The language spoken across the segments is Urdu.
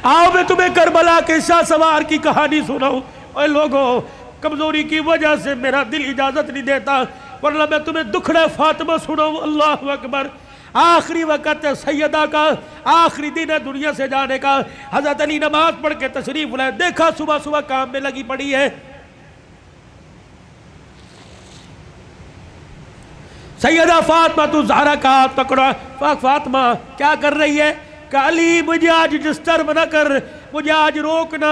آؤ میں تمہیں کربلا کے شاہ سوار کی کہانی سناؤں. اے لوگوں، کمزوری کی وجہ سے میرا دل اجازت نہیں دیتا، ورنہ میں تمہیں دکھڑے فاطمہ سناؤں. اللہ اکبر. آخری وقت ہے سیدہ کا، آخری دن ہے دنیا سے جانے کا. حضرت علی نماز پڑھ کے تشریف لائے، دیکھا صبح صبح کام میں لگی پڑی ہے. سیدہ فاطمہ تو زہرا کا ہاتھ پکڑا. فاطمہ کیا کر رہی ہے؟ کہ علی مجھے آج ڈسٹرب نہ کر، مجھے آج روکنا،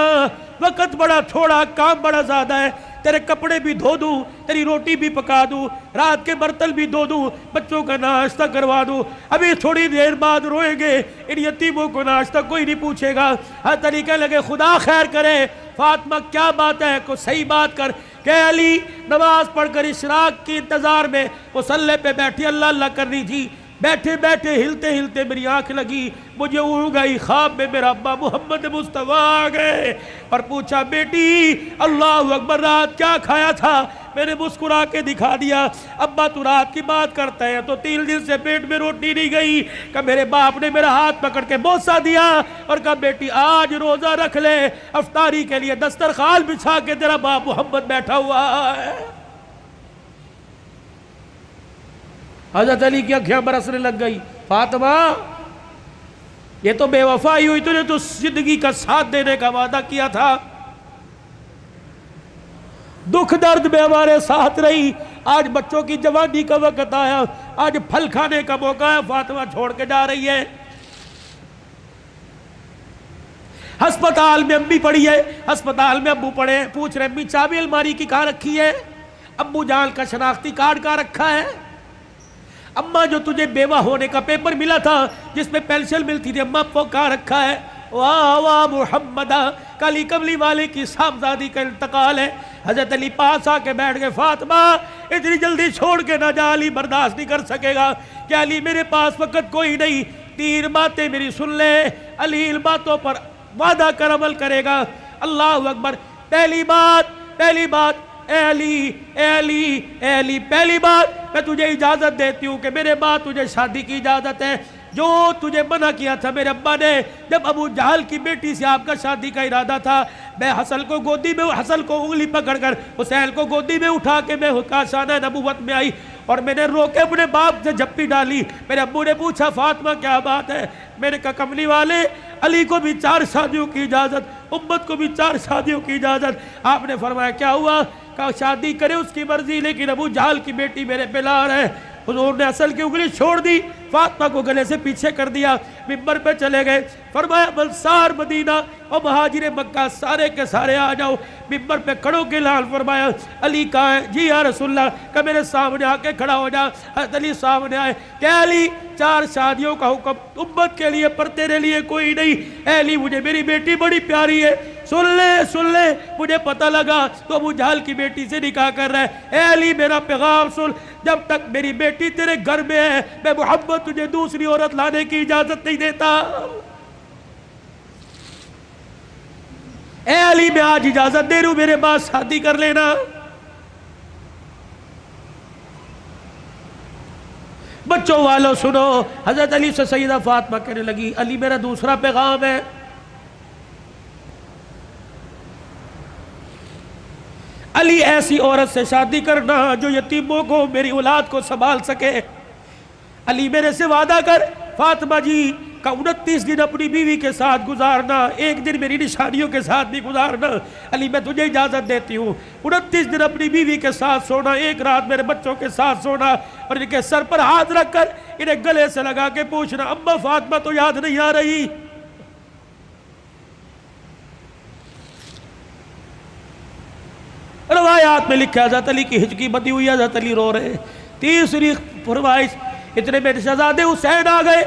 وقت بڑا تھوڑا، کام بڑا زیادہ ہے. تیرے کپڑے بھی دھو دوں، تیری روٹی بھی پکا دوں، رات کے برتن بھی دھو دوں، بچوں کا ناشتہ کروا دوں. ابھی تھوڑی دیر بعد روئیں گے، ان یتیموں کو ناشتہ کوئی نہیں پوچھے گا. ہر طریقے لگے خدا خیر کرے. فاطمہ کیا بات ہے؟ کوئی صحیح بات کر. کہ علی نماز پڑھ کر اشراق کی انتظار میں مصلی پہ بیٹھی اللہ اللہ کر رہی تھی. بیٹھے بیٹھے ہلتے ہلتے میری آنکھ لگی، مجھے اونگ آئی. خواب میں میرا ابا محمد مصطفیٰ آ گئے اور پوچھا بیٹی اللہ اکبر رات کیا کھایا تھا؟ میں نے مسکرا کے دکھا دیا. ابا تو رات کی بات کرتا ہے تو 3 دن سے پیٹ میں روٹی نہیں گئی. کہ میرے باپ نے میرا ہاتھ پکڑ کے بوسہ دیا اور کہا بیٹی آج روزہ رکھ لے، افطاری کے لیے دسترخوان بچھا کے تیرا باپ محمد بیٹھا ہوا ہے. حضرت علی کی آنکھیں برسنے لگ گئی. فاطمہ یہ تو بے وفائی ہوئی، تو نے تو زندگی کا ساتھ دینے کا وعدہ کیا تھا، دکھ درد میں ہمارے ساتھ رہی. آج بچوں کی جوانی کا وقت آیا، آج پھل کھانے کا موقع ہے. فاطمہ چھوڑ کے جا رہی ہے. ہسپتال میں امی پڑی ہے، ہسپتال میں ابو پڑے، پوچھ رہے امی چابی الماری کی کہاں رکھی ہے؟ ابو جان کا شناختی کارڈ کہاں رکھا ہے؟ اماں جو تجھے بیوہ ہونے کا پیپر ملا تھا جس میں پینشن ملتی تھی، اماں وہ کہاں رکھا ہے؟ واہ واہ محمدہ، کالی کملی والے کی صاحبزادی کا انتقال ہے. حضرت علی پاس آ کے بیٹھ گئے. فاطمہ اتنی جلدی چھوڑ کے نہ جا، علی برداشت نہیں کر سکے گا. کہ علی میرے پاس وقت کوئی نہیں، 3 باتیں میری سن لے. علی ان باتوں پر وعدہ کر عمل کرے گا. اللہ اکبر. پہلی بات اے علی اے علی اے علی، پہلی بات میں تجھے اجازت دیتی ہوں کہ میرے بعد تجھے شادی کی اجازت ہے. جو تجھے منع کیا تھا میرے ابا نے جب ابو جہل کی بیٹی سے آپ کا شادی کا ارادہ تھا، میں حسن کو گودی میں، حسن کو انگلی پکڑ کر حسین کو گودی میں اٹھا کے میں کاشانہ نبوت میں آئی اور میں نے رو کے اپنے باپ سے جھپی ڈالی. میرے ابو نے پوچھا فاطمہ کیا بات ہے؟ میں نے کہا کملی والے علی کو بھی 4 شادیوں کی اجازت، امت کو بھی 4 شادیوں کی اجازت. آپ نے فرمایا کیا ہوا؟ کہا شادی کرے اس کی مرضی، لیکن ابو جہل کی بیٹی میرے پہ لار ہے. حضور نے اصل کی انگلی چھوڑ دی، فاطمہ کو گلے سے پیچھے کر دیا، منبر پہ چلے گئے. فرمایا انصار مدینہ اور مہاجر مکہ سارے کے سارے آ جاؤ. منبر پہ کھڑوں کے لال فرمایا علی کہاں ہے؟ جی یا رسول اللہ. کہ میرے سامنے آ کے کھڑا ہو جا. حضرت علی سامنے آئے. کہ علی 4 شادیوں کا حکم امت کے لیے پر تیرے لیے کوئی نہیں. اے علی مجھے میری بیٹی بڑی پیاری ہے، سن لے مجھے پتہ لگا تو ابو جہل کی بیٹی سے نکاح کر رہا ہے. اے علی میرا پیغام سن، جب تک میری بیٹی تیرے گھر میں ہے میں محمد تجھے دوسری عورت لانے کی اجازت نہیں دیتا. اے علی میں آج اجازت دے رہا ہوں، میرے بعد شادی کر لینا. بچوں والوں سنو، حضرت علی سے سیدہ فاطمہ کہنے لگی علی میرا دوسرا پیغام ہے. علی ایسی عورت سے شادی کرنا جو یتیموں کو، میری اولاد کو سنبھال سکے. علی میرے سے وعدہ کر. فاطمہ جی کا 29 دن اپنی بیوی کے ساتھ گزارنا، 1 دن میری نشانیوں کے ساتھ بھی گزارنا. علی میں تجھے اجازت دیتی ہوں. 29 دن اپنی بیوی کے ساتھ سونا، 1 رات میرے بچوں کے ساتھ سونا اور ان کے سر پر ہاتھ رکھ کر انہیں گلے سے لگا کے پوچھنا اما فاطمہ تو یاد نہیں آ رہی؟ روایات میں لکھا حضرت علی کی ہچکی بندی ہوئی، حضرت علی رو رہے. تیسری فرمائش، اتنے میں شہزادے حسین آ گئے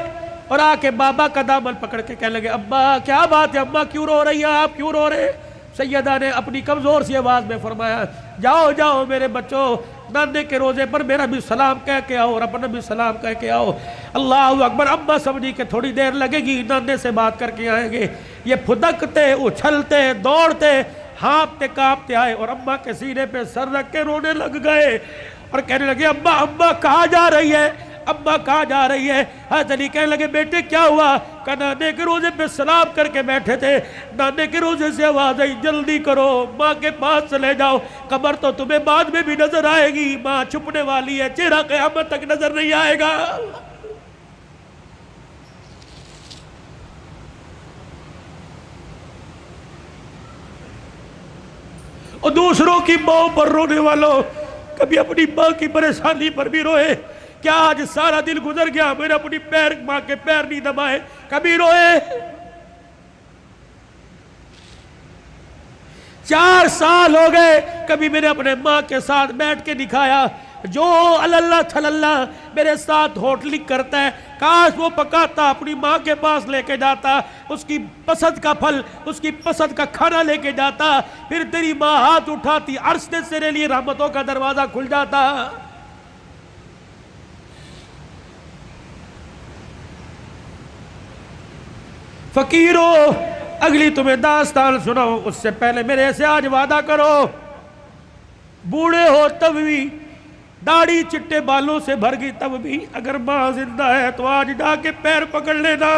اور آ کے بابا کا دامن پکڑ کے کہنے لگے ابا کیا بات ہے، اماں کیوں رو رہی ہیں، آپ کیوں رو رہے؟ سیدہ نے اپنی کمزور سی آواز میں فرمایا جاؤ جاؤ میرے بچوں، نانے کے روزے پر میرا بھی سلام کہہ کے آؤ اور اپنا بھی سلام کہہ کے آؤ. اللہ اکبر. اماں سمجھی کہ تھوڑی دیر لگے گی، نانے سے بات کر کے آئیں گے. یہ پھدکتے اچھلتے دوڑتے ہانپتے کانپتے آئے اور اماں کے سینے پہ سر رکھ کے رونے لگ گئے اور کہنے لگے ابا کہاں جا رہی ہے؟ اماں کہاں جا رہی ہے؟ حضرت علی کہنے لگے بیٹے کیا ہوا؟ کہ نانے کے روزے پہ سلام کر کے بیٹھے تھے، نانے کے روزے سے آواز آئی جلدی کرو ماں کے پاس چلے جاؤ، قبر تو تمہیں بعد میں بھی نظر آئے گی، ماں چھپنے والی ہے، چہرہ قیامت تک نظر نہیں آئے گا۔ اور دوسروں کی ماں پر رونے والوں، کبھی اپنی ماں کی پریشانی پر بھی روئے۔ کیا آج سارا دن گزر گیا میں نے اپنی ماں کے پیر نہیں دبائے؟ کبھی روئے؟ 4 سال ہو گئے کبھی میں نے اپنے ماں کے ساتھ بیٹھ کے دکھایا؟ جو اللہ تھلاللہ میرے ساتھ ہوٹلنگ کرتا ہے، کاش وہ پکاتا اپنی ماں کے پاس لے کے جاتا، اس کی پسند کا پھل، اس کی پسند کا کھانا لے کے جاتا، پھر تیری ماں ہاتھ اٹھاتی، عرش سے تیرے لیے رحمتوں کا دروازہ کھل جاتا۔ فقیرو اگلی تمہیں داستان سناؤ اس سے پہلے میرے سے آج وعدہ کرو، بوڑھے ہو تب بھی، داڑھی چٹے بالوں سے بھر گئی تب بھی، اگر ماں زندہ ہے تو آج جا کے پیر پکڑ لینا۔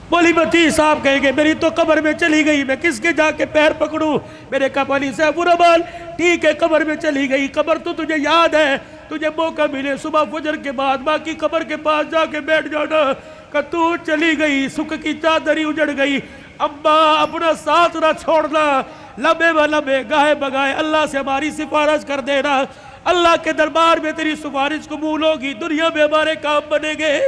مولی بتی صاحب کہیں گے میری تو قبر میں چلی گئی، میں کس کے جا کے پیر پکڑوں؟ میرے کہا مولی صاحب برابر ٹھیک ہے، قبر میں چلی گئی، قبر تو تجھے یاد ہے، تجھے موقع ملے صبح فجر کے بعد ماں کی قبر کے پاس جا کے بیٹھ جانا، کہ تو چلی گئی، سکھ کی چادری اجڑ گئی، اماں اپنا ساتھ نہ چھوڑنا، لبے و لبے گاہے بگائے اللہ سے ہماری سفارش کر دینا، اللہ کے دربار میں تیری سفارش قبول ہوگی، دنیا میں ہمارے کام بنے گے۔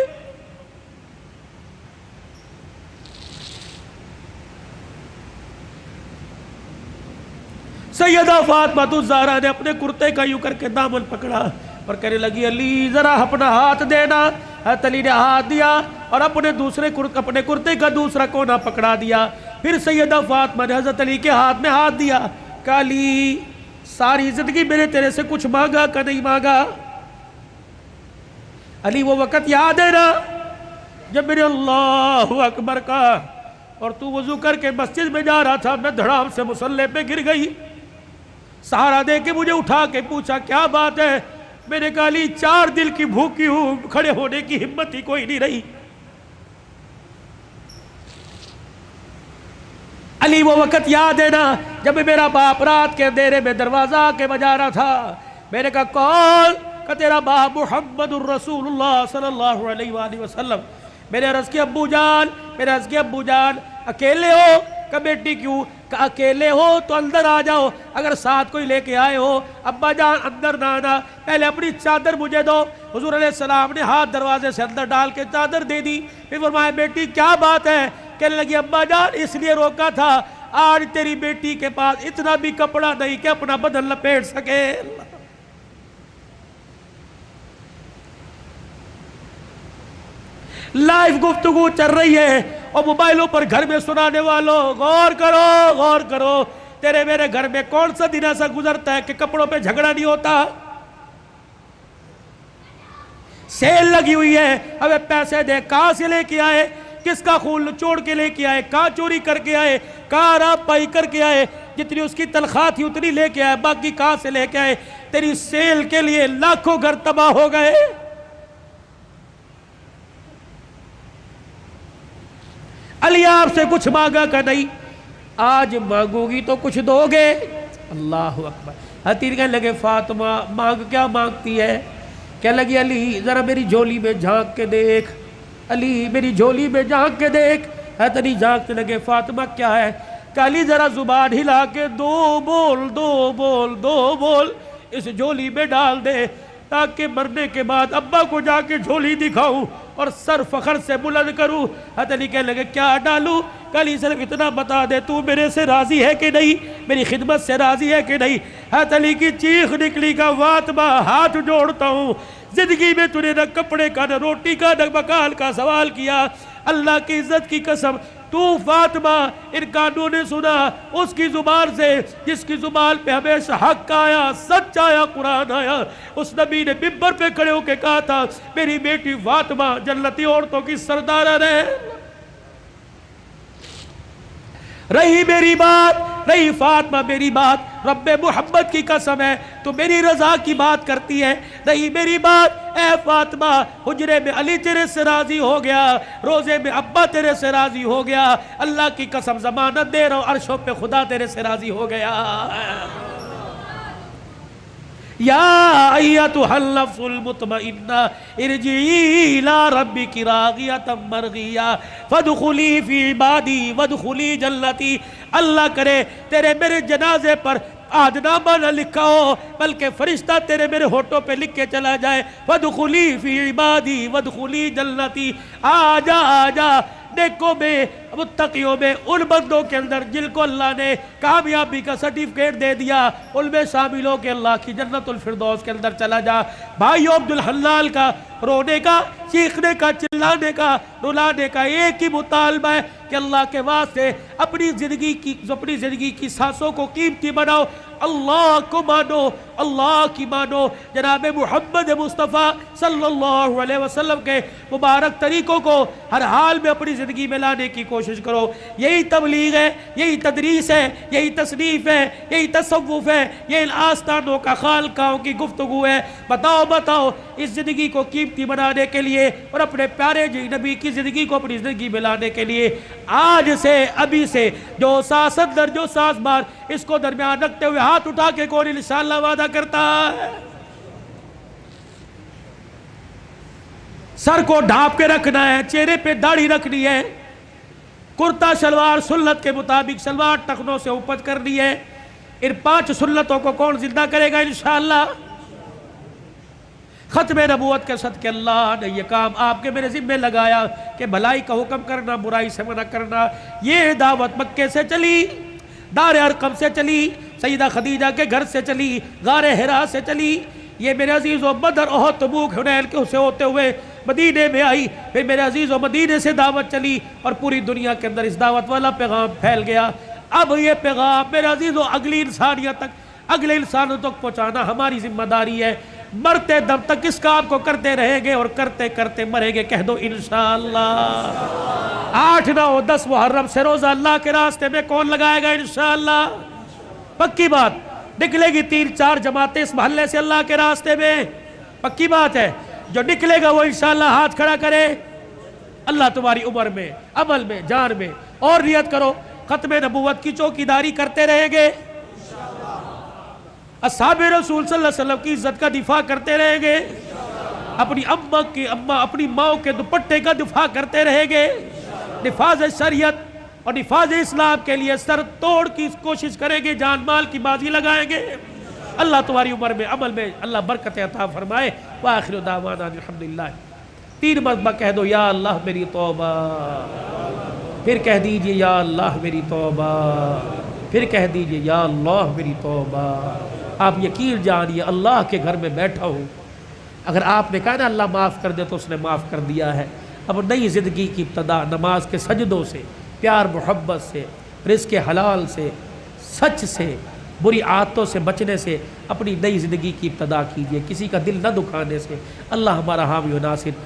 سیدہ فاطمہ الزہرا نے اپنے کرتے کا یوں کر کے دامن پکڑا اور کہنے لگی علی ذرا اپنا ہاتھ دینا۔ حضرت علی نے ہاتھ دیا اور اپنے کرتے کا دوسرا کونا پکڑا دیا۔ پھر سیدہ فاطمہ نے حضرت علی کے ہاتھ میں ہاتھ دیا، کہا علی ساری زندگی میں نے تیرے سے کچھ مانگا کہ نہیں مانگا؟ علی وہ وقت یاد ہے نا جب میرے اللہ اکبر کہا اور تو وضو کر کے مسجد میں جا رہا تھا، میں دھڑام سے مصلی پہ گر گئی، سہارا دے کے مجھے اٹھا کے پوچھا کیا بات ہے؟ میں نے کہا علی 4 دل کی بھوکی ہوں، کھڑے ہونے کی ہمت ہی کوئی نہیں رہی۔ علی وہ وقت یاد ہے نا جب میرا باپ رات کے اندھیرے میں دروازہ کے بجا رہا تھا، میں نے کہا کون؟ کہ تیرا باپ محمد الرسول اللہ صلی اللہ علیہ وآلہ وسلم۔ میں نے عرض کی ابو جان اکیلے ہو؟ کہ بیٹی کیوں؟ کہ اکیلے ہو تو اندر آ جاؤ، اگر ساتھ کوئی لے کے آئے ہو ابا جان اندر نہ آنا، پہلے اپنی چادر مجھے دو۔ حضور علیہ السلام نے ہاتھ دروازے سے اندر ڈال کے چادر دے دی، پھر فرمایا بیٹی کیا بات ہے؟ کہنے لگی ابا جان اس لیے روکا تھا، آج تیری بیٹی کے پاس اتنا بھی کپڑا نہیں کہ اپنا بدن لپیٹ سکے۔ لائیو گفتگو چل رہی ہے اور موبائلوں پر گھر میں سنانے والوں غور کرو، تیرے میرے گھر میں کون سا دن ایسا گزرتا ہے کہ کپڑوں پہ جھگڑا نہیں ہوتا؟ سیل لگی ہوئی ہے، ہمیں پیسے دے، کہاں سے لے کے آئے؟ کس کا خون چوڑ کے لے کے آئے؟ کہاں چوری کر کے آئے؟ کہاں راب پائی کر کے آئے؟ جتنی اس کی تنخواہ تھی اتنی لے کے آئے، باقی کہاں سے لے کے آئے؟ تیری سیل کے لیے لاکھوں گھر تباہ ہو گئے۔ علی آپ سے کچھ مانگا کہ نہیں؟ آج مانگو گی تو کچھ دو گے؟ اللہ اکبر۔ حتیر کہنے لگے فاطمہ مانگ کیا مانگتی ہے؟ کہنے لگی علی ذرا میری جھولی میں جھانک کے دیکھ، علی میری جھولی میں جھانک کے دیکھ۔ حضرت علی جھانکتے لگے فاطمہ کیا ہے؟ کہ علی ذرا زبان ہلا کے دو بول اس جھولی میں ڈال دے، تاکہ مرنے کے بعد ابا کو جا کے جھولی دکھاؤں اور سر فخر سے بلند کروں۔ حضرت علی کہنے لگے کیا ڈالوں؟ کہ علی صرف اتنا بتا دے تو میرے سے راضی ہے کہ نہیں، میری خدمت سے راضی ہے کہ نہیں؟ حضرت علی کی چیخ نکلی کہ فاطمہ ہاتھ جوڑتا ہوں، زندگی میں تو نے نہ کپڑے کا، نہ روٹی کا، نہ مکان کا سوال کیا، اللہ کی عزت کی قسم تو فاطمہ ان کانوں نے سنا اس کی زبان سے جس کی زبان پہ ہمیشہ حق آیا، سچ آیا، قرآن آیا۔ اس نبی نے ممبر پہ کھڑے ہو کے کہا تھا میری بیٹی فاطمہ جنتی عورتوں کی سردار ہے۔ رہی میری بات، رہی فاطمہ میری بات، رب محمد کی قسم ہے تو میری رضا کی بات کرتی ہے، رہی میری بات اے فاطمہ، حجرے میں علی تیرے سے راضی ہو گیا، روزے میں ابا تیرے سے راضی ہو گیا، اللہ کی قسم ضمانت دے رہا ہوں عرشوں پہ خدا تیرے سے راضی ہو گیا۔ یا ایتھا النفس المطمئنہ ارجعی الی ربک راضیۃ مرضیہ فادخلی فی عبادی وادخلی جنتی۔ اللہ کرے تیرے میرے جنازے پر آج نامہ نہ لکھا ہو بلکہ فرشتہ تیرے میرے ہونٹوں پہ لکھ کے چلا جائے، وادخلی فی عبادی وادخلی جنتی۔ آجا آجا نیکوں میں، متقیوں میں، ان بندوں کے اندر جن کو اللہ نے کامیابی کا سرٹیفکیٹ دے دیا، ان میں شامل ہو کے اللہ کی جنت الفردوس کے اندر چلا جا۔ بھائیو عبدالحلال کا رونے کا، چیخنے کا، چلانے کا، رلانے کا ایک ہی مطالبہ ہے کہ اللہ کے واسطے اپنی زندگی کی سانسوں کو قیمتی بناؤ، اللہ کو مانو، اللہ کی مانو، جناب محمد مصطفیٰ صلی اللہ علیہ وسلم کے مبارک طریقوں کو ہر حال میں اپنی زندگی میں لانے کی کوشش کرو۔ یہی تبلیغ ہے، یہی تدریس ہے، یہی تصنیف ہے، یہی تصوف ہے، یہ ان آستانوں کا خالقاہوں کی گفتگو ہے۔ بتاؤ اس زندگی کو قیمتی بنانے کے لیے اور اپنے پیارے نبی کی زندگی کو اپنی زندگی میں لانے کے لیے آج سے، ابھی سے جو ساس اندر، جو ساس بار، اس کو درمیان رکھتے ہوئے ہاتھ اٹھا کے کون انشاءاللہ وعدہ کرتا ہے؟ سر کو ڈھانپ کے رکھنا ہے، چہرے پہ داڑھی رکھنی ہے، کرتا شلوار سنت کے مطابق شلوار ٹخنوں سے اوپر کرنی ہے۔ ان 5 سنتوں کو کون زندہ کرے گا انشاءاللہ؟ ختم نبوت کے صدقے اللہ نے یہ کام آپ کے میرے ذمہ لگایا کہ بھلائی کا حکم کرنا، برائی سے منع کرنا۔ یہ دعوت مکے سے چلی، دار ارقم سے چلی، سیدہ خدیجہ کے گھر سے چلی، غار حرا سے چلی، یہ میرے عزیزو بدر، احد، تبوک، حنین کے سے ہوتے ہوئے مدینے میں آئی، پھر میرے عزیزو مدینے سے دعوت چلی اور پوری دنیا کے اندر اس دعوت والا پیغام پھیل گیا۔ اب یہ پیغام میرے عزیزو اگلی انسانیت تک، اگلے انسانوں تک پہنچانا ہماری ذمہ داری ہے۔ مرتے دم تک اس کام کو کرتے رہیں گے اور کرتے کرتے مریں گے۔ کہہ دو انشاءاللہ۔ 8، 9، 10 محرم سے روزہ اللہ کے راستے میں کون لگائے گا انشاءاللہ؟ پکی بات، نکلے گی 3-4 جماعتیں اس محلے سے اللہ کے راستے میں، پکی بات ہے۔ جو نکلے گا وہ انشاءاللہ ہاتھ کھڑا کرے۔ اللہ تمہاری عمر میں، عمل میں، جان میں، اور نیت کرو ختم نبوت کی چوکیداری کرتے رہیں گے، اصحاب رسول صلی اللہ علیہ وسلم کی عزت کا دفاع کرتے رہیں گے، اپنی ماں کے دوپٹے کا دفاع کرتے رہیں گے، نفاذ شریعت اور نفاذ اسلام کے لیے سر توڑ کی کوشش کریں گے، جان مال کی بازی لگائیں گے۔ اللہ تمہاری عمر میں، عمل میں اللہ برکت عطا فرمائے۔ وآخر دعوانا الحمدللہ۔ 3 مرتبہ کہہ دو یا اللہ میری توبہ، پھر کہہ دیجئے یا اللہ میری توبہ، پھر کہہ دیجئے یا اللہ میری توبہ۔ آپ یقین جانیے اللہ کے گھر میں بیٹھا ہوں، اگر آپ نے کہا نا اللہ معاف کر دے تو اس نے معاف کر دیا ہے۔ اب نئی زندگی کی ابتدا نماز کے سجدوں سے، پیار محبت سے، رزق حلال سے، سچ سے، بری عادتوں سے بچنے سے اپنی نئی زندگی کی ابتدا کیجئے، کسی کا دل نہ دکھانے سے۔ اللہ ہمارا حامی و ناصر